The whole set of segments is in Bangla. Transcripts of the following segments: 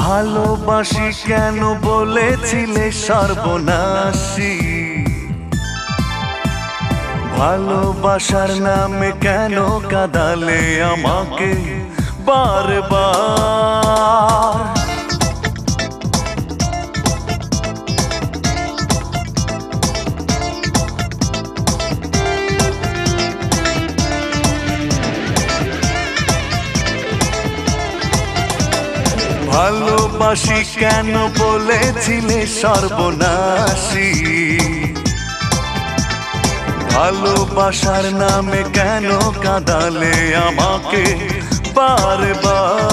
ভালোবাসি কেন বলেছিলে সর্বনাশী, ভালোবাসার নামে কেন কাঁদালে আমাকে বারবার। ভালোবাসি কেন বলেছিলে সর্বনাশী, ভালোবাসার নামে কেন কাঁদালে আমাকে বারবার।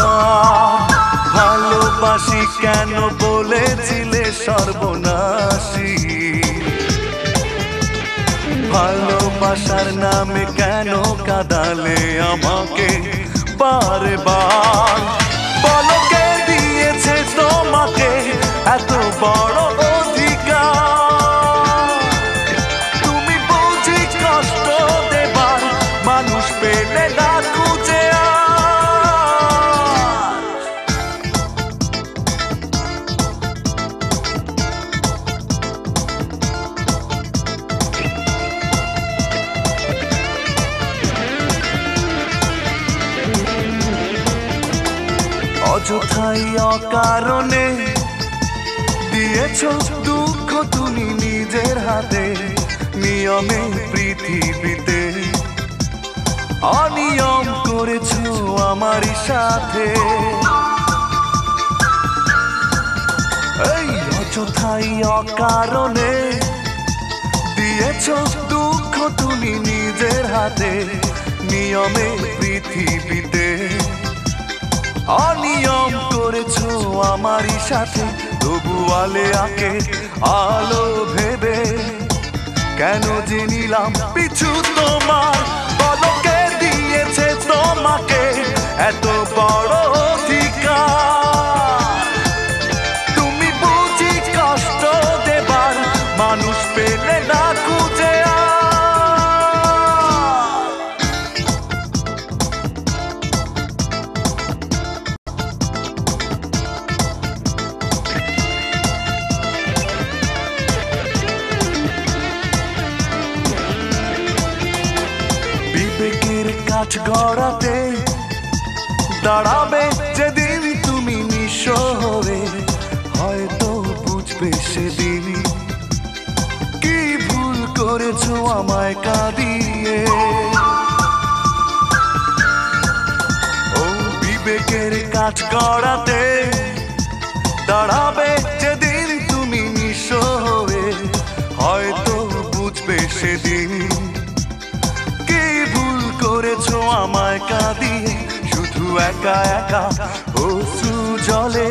ভালোবাসি কেন বলেছিলে সর্বনাশী, ভালোবাসার নামে কেন কাঁদালে আমাকে বারবার। বলো কে দিয়েছে তোমাকে এত বড় অধিকার, তুমি বুঝি কষ্ট দেবার মানুষ পেলে না খুঁজে। অযথাই অকারণে দিয়েছ দুঃখ তুমি নিজের হাতে, নিয়মে পৃথিবীতে অনিয়ম করেছ আমারই সাথে। এই অযথাই অকারণে দিয়েছ দুঃখ তুমি নিজের হাতে, নিয়মে পৃথিবীতে অনিয়ম করেছো আমারই সাথে। তবু আলে আঁকে আলো ভেবে কেন যে নিলাম পিছু তোমার। বলো কে দিয়েছে তোমাকে এত বড় অধিকার, তুমি বুঝি কষ্ট দেবার মানুষ পেলে না খুঁজে। বিবেকের কাঠ গড়াতে দাঁড়াবে যেদিন তুমি নিঃস্ব হবে, হয়তো বুঝবে সেদিন কি ভুল করেছো আমায় কাঁদিয়ে। ও বিবেকের কাঠ গড়াতে দাঁড়াবে যেদিন তুমি নিঃস্ব হবে, হয়তো বুঝবে সেদিন করেছো আমায় কাঁদিয়ে। শুধু একা একা অশ্রু জলে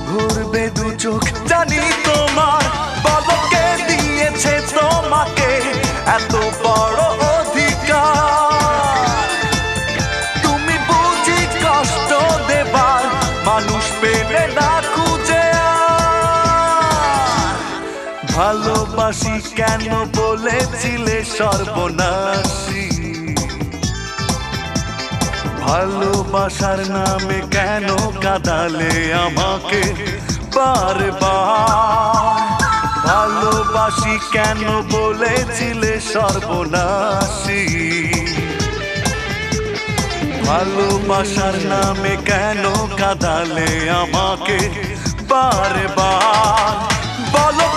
ভরবে দু চোখ জানি তোমার। বলো কে দিয়েছে তোমাকে এত বড় অধিকার, তুমি বুঝি কষ্ট দেবার মানুষ পেলে না খুঁজে। ভালোবাসি কেন বলেছিলে সর্বনাশী, ভালোবাসার নামে কেন কাঁদালে আমাকে বারবার। ভালোবাসি কেন বলেছিলে সর্বনাশী, ভালোবাসার নামে কেন কাঁদালে আমাকে বারবার। বলো